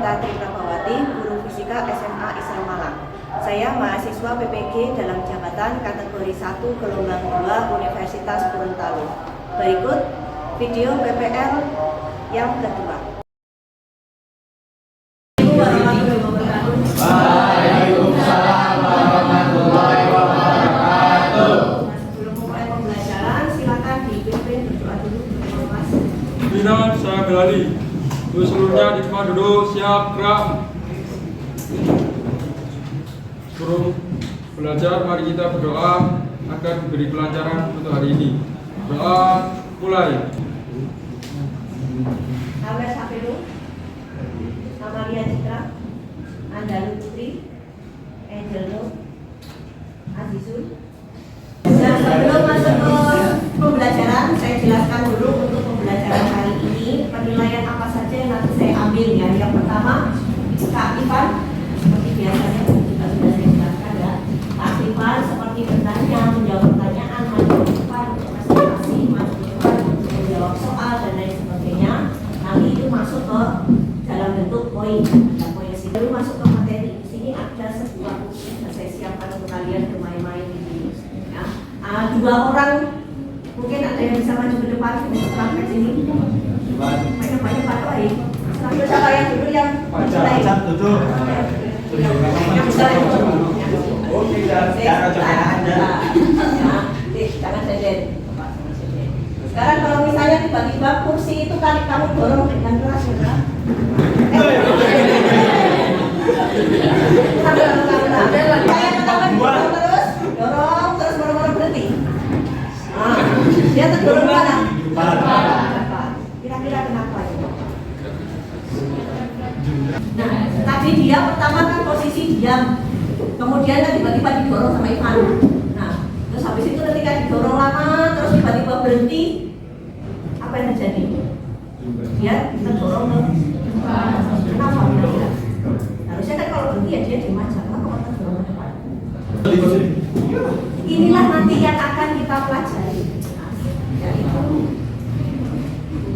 Ratri Prabawati, guru fisika SMA Islam Malang. Saya mahasiswa PPG dalam jabatan kategori 1 gelombang 2 Universitas Gorontalo. Berikut video PPL yang kedua. Waalaikumsalam warahmatullahi wabarakatuh. Sebelum mulai pembelajaran, silakan dipimpin berdoa dulu. Pimpinan saya Belali. Untuk seluruhnya di tempat duduk siap gerak. Sebelum belajar, mari kita berdoa agar diberi kelancaran untuk hari ini. Doa mulai. Nama Safiru, Amalia Citra, Andalu Putri, Angelo, Azizul. Dan sebelum masuk ke pembelajaran, saya jelaskan dulu untuk pembelajaran hari ini penilaian apa saja yang nanti saya ambil ya. Yang pertama, keaktifan seperti biasanya juga sudah saya jelaskan ya. Keaktifan seperti bertanya, menjawab pertanyaan, maju ke depan, presentasi, maju ke depan, menjawab soal dan lain sebagainya. Nanti itu masuk ke dalam bentuk poin. Dan poin itu masuk ke materi. Di sini ada sebuah buku yang saya siapkan untuk kalian bermain-main di sini. Ya. Dua orang mungkin ada yang bisa maju ke depan untuk praktek sini. Banyak-banyak Pak Tohi. Sambil siapa yang dulu yang Baca duduk. yang bisa Oke, jangan jangan jajan. Sekarang kalau misalnya tiba-tiba kursi itu kali kamu dorong dengan keras ya. Saya ketahuan dorong terus baru berhenti. Dia terdorong mana? Kira-kira kenapa ya? Nah, tadi dia pertama kan posisi diam, kemudian kan tiba-tiba didorong sama Ivan. Nah, terus habis itu ketika didorong lama, terus tiba-tiba berhenti, apa yang terjadi? Dia terdorong ke kenapa? Kira-kira? Harusnya kan kalau berhenti ya dia diem aja, kenapa kok terdorong ke depan? Inilah nanti yang akan kita pelajari, yaitu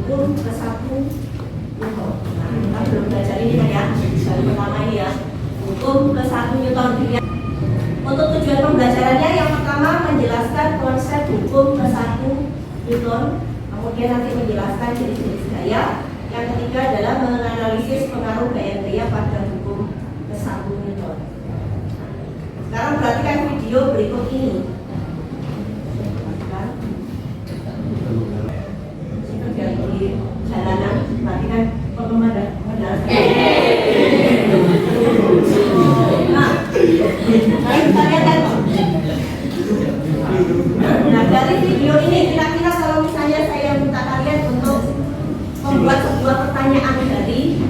hukum ke-1 Newton. Nah, kita belum belajar ini kan ya, baru pertama ini ya, hukum ke-1 Newton. Untuk tujuan pembelajarannya, yang pertama menjelaskan konsep hukum ke-1 Newton, kemudian nanti menjelaskan jenis-jenis gaya, yang ketiga adalah menganalisis pengaruh gaya-gaya pada hukum ke-1 Newton. Sekarang perhatikan video berikut ini. Di jalanan, perhatikan pengembangan. Nah, kita lihat kan. Nah, dari video ini kira-kira kalau misalnya saya minta kalian untuk membuat sebuah pertanyaan dari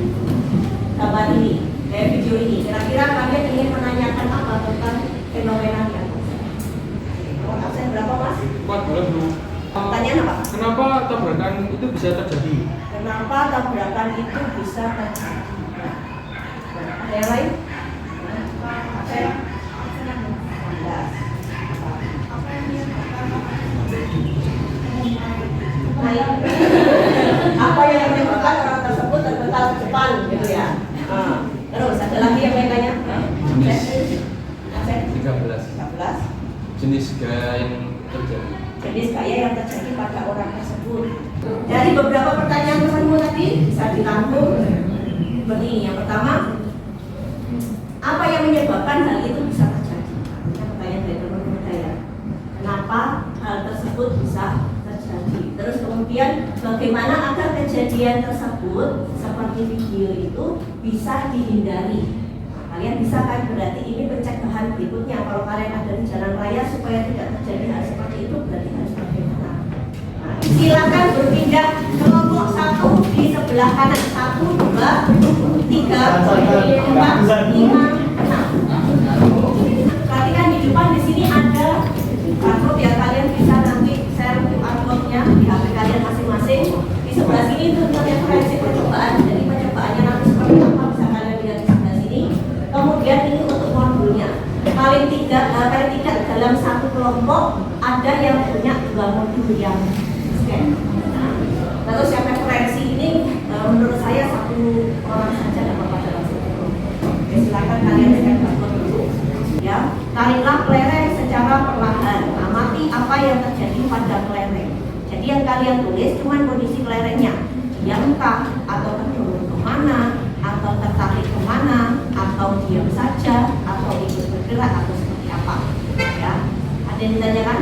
gambar ini, dari video ini, kira-kira kalian ingin menanyakan apa tentang fenomena yang absen berapa Mas? 14 dulu. Pertanyaan apa? Kenapa tabrakan itu bisa terjadi? Kenapa tabrakan itu bisa terjadi? Ada yang lain? Absen? Apa yang menyebabkan orang tersebut terpental ke depan gitu ya? Terus ada lagi yang lain tanya? Absen? 13. Jenis gaya yang terjadi. Jenis gaya yang terjadi pada orang tersebut. Dari beberapa pertanyaan pesanmu tadi bisa ditampung begini. Yang pertama, apa yang menyebabkan hal itu bisa terjadi? Ini pertanyaan dari teman-teman saya. Kenapa hal tersebut bisa terjadi? Terus kemudian bagaimana agar kejadian tersebut seperti video itu bisa dihindari? Kalian bisa kan, berarti ini pencegahan berikutnya. Kalau kalian ada di jalan raya supaya tidak terjadi hal seperti itu, berarti harus bagaimana? Nah, silakan berpindah kelompok 1 di sebelah kanan. 1, 2, 3, 4, 5, 6. Perhatikan di depan di sini ada barcode ya, kalian bisa nanti share QR code-nya di HP kalian masing-masing. Di sebelah sini itu referensi percobaan. Jadi percobaannya nanti seperti apa bisa kalian lihat di sebelah sini. Kemudian ini untuk modulnya. Paling tidak dalam satu kelompok ada yang punya 2 modul yang scan. Nah, terus yang referensi ini menurut saya 1 orang saja dapat pada kalian step dulu. Ya, tariklah kelereng secara perlahan. Amati apa yang terjadi pada kelereng. Jadi yang kalian tulis cuma kondisi kelerengnya. Diamkah atau terdorong kemana, atau tertarik kemana, atau diam saja, atau ikut bergerak atau seperti apa. Ya, ada yang ditanyakan?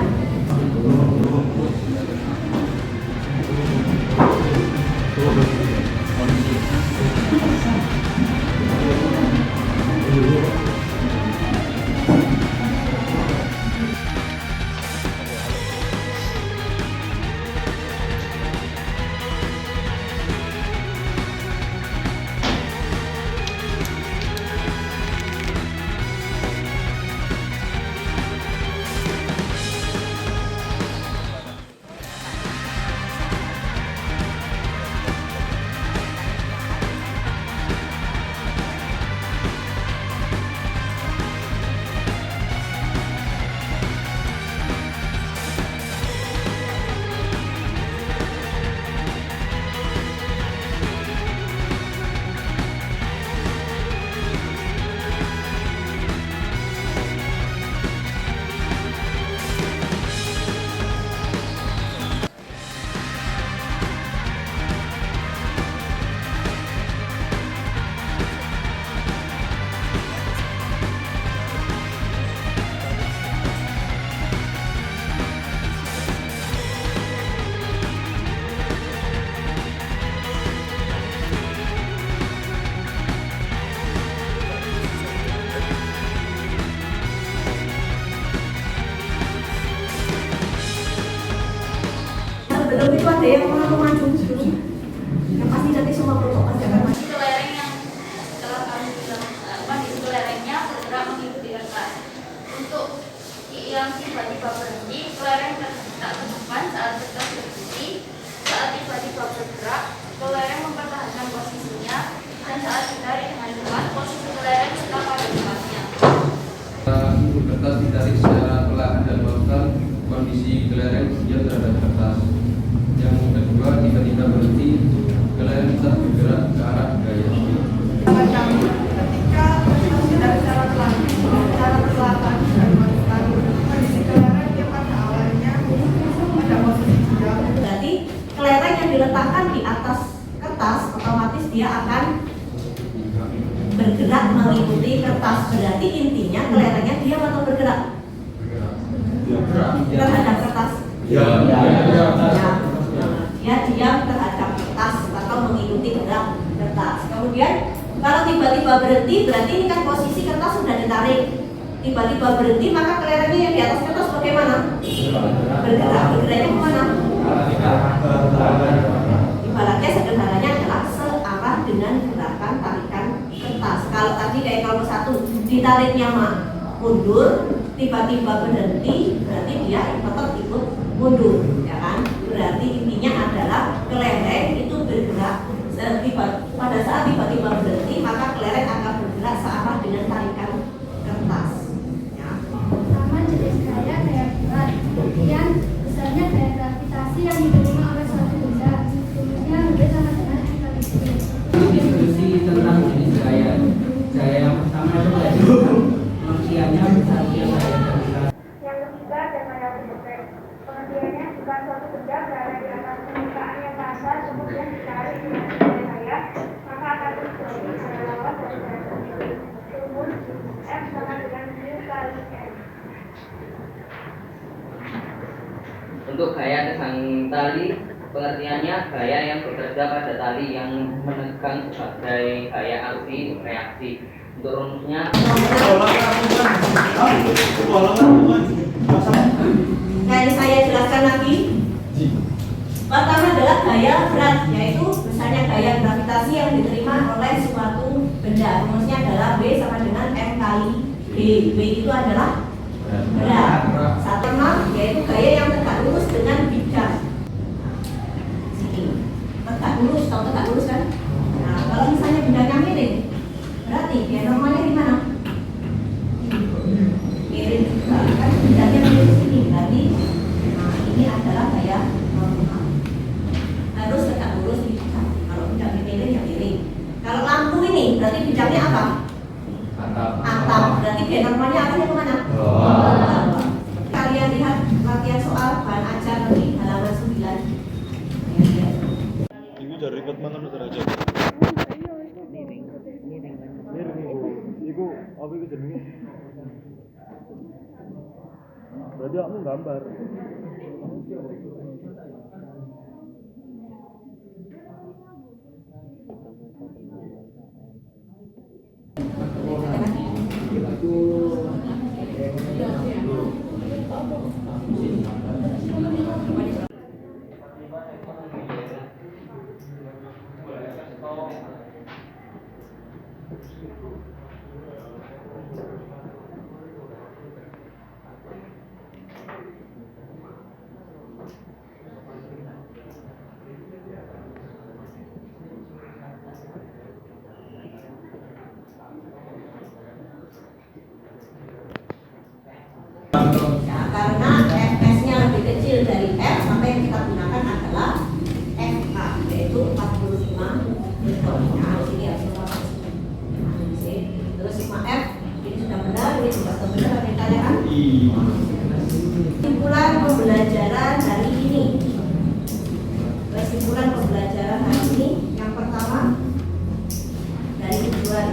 Sebelum itu ada yang mau maju dulu. Yang pasti nanti semua kelompok pasti akan maju. Kelereng yang telah kami bilang di kelerengnya bergerak mengikuti kertas. Untuk yang tiba-tiba berhenti, kelereng tak ke depan saat kertas berhenti. Saat tiba-tiba bergerak, kelereng mempertahankan posisinya, dan saat ditarik dengan cepat, posisi kelereng tetap pada tempatnya. Untuk kertas ditarik secara perlahan dan melakukan kondisi kelereng dia terhadap kertas. Yang kedua, tiba-tiba berhenti, kelereng tetap bergerak ke arah gaya. Ketika tidak secara perlahan dan melakukan kondisi kelereng yang pada awalnya pada posisi diam. Berarti kelereng yang diletakkan di atas kertas otomatis dia akan bergerak mengikuti kertas. Berarti intinya kelerengnya diam atau bergerak terhadap kertas. Ya. Ya, dia diam terhadap kertas atau mengikuti gerak kertas. Kemudian kalau tiba-tiba berhenti, berarti ini kan posisi kertas sudah ditarik. Tiba-tiba berhenti, maka kelerengnya yang di atas kertas bagaimana? Bergerak. Bergeraknya kemana? Ibaratnya sederhananya adalah searah dengan gerakan tarikan kertas. Kalau tadi kayak kelompok 1 ditariknya mundur, tiba-tiba berhenti, berarti dia tetap ikut mundur, ya kan? Berarti intinya adalah kelereng itu bergerak pada saat tiba-tiba berhenti, maka kelereng akan bergerak searah dengan tarikan kertas. Ya. Pertama, jenis gaya berat. Kemudian besarnya gaya gravitasi yang diterima oleh suatu benda. Rumusnya lebih sama dengan entalpi. Diskusi tentang jenis gaya. Gaya yang pertama itu gaya pengertiannya besarnya gaya gravitasi. Yang ketiga, gaya bebek. Pengertiannya jika suatu benda berada di atas permukaan yang basah kemudian ditarik dengan gaya, maka akan terjadi gaya lawan dari gaya tersebut. Rumus F sama dengan U kali M. Untuk gaya tegang tali, pengertiannya gaya yang bekerja pada tali yang menegang sebagai gaya aksi reaksi. Untuk rumusnya Kayak saya jelaskan lagi. Pertama adalah gaya berat, yaitu misalnya gaya gravitasi yang diterima oleh suatu benda. Rumusnya adalah B sama dengan M kali B. B itu adalah berat. Satu yaitu gaya yang tegak lurus dengan bidang. Sini. Tegak lurus, tahu tegak lurus kan? Nah, kalau misalnya bidangnya miring, berarti gaya normalnya di mana? Miring juga kan bidangnya miring di sini. Berarti nah, ini adalah gaya normal. Harus tegak lurus di bidang. Kalau bidangnya miring ya miring. Kalau lampu ini berarti bidangnya apa? Jadi namanya arahnya kemana? Kalian lihat latihan soal bahan ajar di halaman 9. Ibu dari ribet mana lu derajat? Iku apa itu jenenge? Berarti kamu gambar. Karena fs-nya lebih kecil dari f, maka yang kita gunakan adalah fh, yaitu 45 Newton. Nah, sini ya, terus sigma f ini sudah benar, ini juga sudah benar. Ada yang tanyakan? Kesimpulan pembelajaran hari ini. Kesimpulan pembelajaran hari ini yang pertama dari tujuan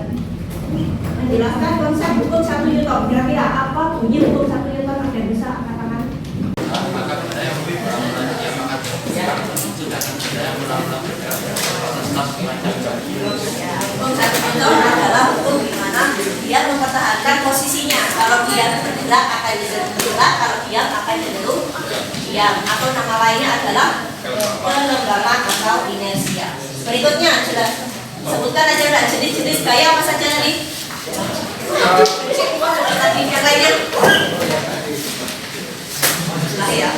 menjelaskan konsep hukum 1 Newton. Kira-kira apa bunyi hukum 1 Newton? Ada yang bisa katakan? Maka benda yang lebih berambulan yang sedangkan benda yang berambulan bergerak atas Hukum 1 Newton adalah hukum di mana dia mempertahankan posisinya. Kalau dia bergerak akan cenderung bergerak, kalau diam akan cenderung diam. Atau nama lainnya adalah pelenggapan atau inersia. Berikutnya jelas. Sebutkan aja udah jenis-jenis gaya apa saja tadi? Tadi yang lainnya? Nah ya,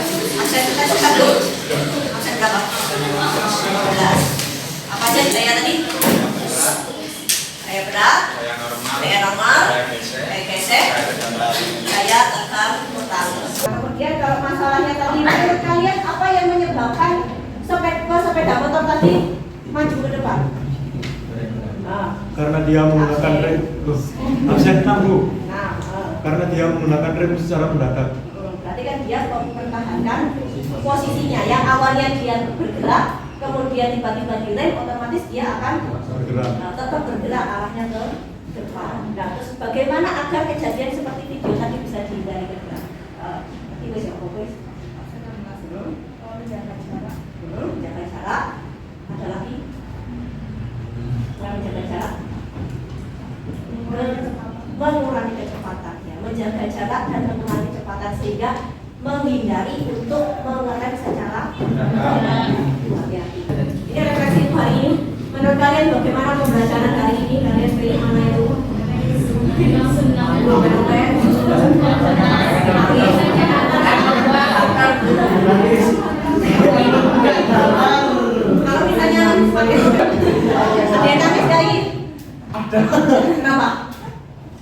absen kita cepat dulu. Absen berapa? 12. Apa aja gaya tadi? Gaya berat, gaya normal, gaya gesek, gaya tekan putar. Kemudian kalau masalahnya tadi, menurut kalian apa yang menyebabkan sepeda motor tadi maju ke depan? Karena dia menggunakan rem. Absen 6 Bu. Nah, Karena dia menggunakan rem secara mendadak. berarti kan dia mempertahankan posisinya. Yang awalnya dia bergerak, kemudian tiba-tiba direm, otomatis dia akan Bergerak. tetap bergerak arahnya ke depan. Nah, terus bagaimana agar kejadian seperti video tadi bisa dihindari? Itu sih fokus. Menjaga jarak. Ada lagi? Menjaga jarak. Mengurangi kecepatan, ya. Menjaga jarak dan mengurangi kecepatan sehingga menghindari untuk mengerem secara hati-hati. Ini refleksi hari ini. Menurut kalian bagaimana pembelajaran hari ini? Kalian pilih mana itu? Kalau misalnya pakai ada yang nangis dari? Kenapa?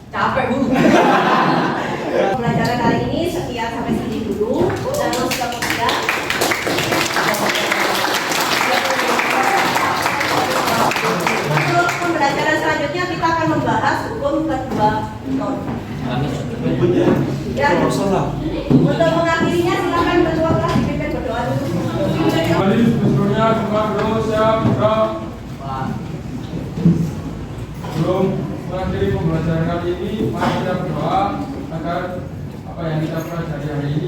Capek Bu. Pembelajaran hari ini sekian sampai sini dulu. Terus kemudian untuk pembelajaran selanjutnya kita akan membahas hukum kedua Newton. Ya. Untuk mengakhirinya silakan ketua kelas dipimpin berdoa dulu. Kembali sebelumnya kepada siap gerak. Sebelum mengakhiri pembelajaran kali ini, mari kita berdoa agar apa yang kita pelajari hari ini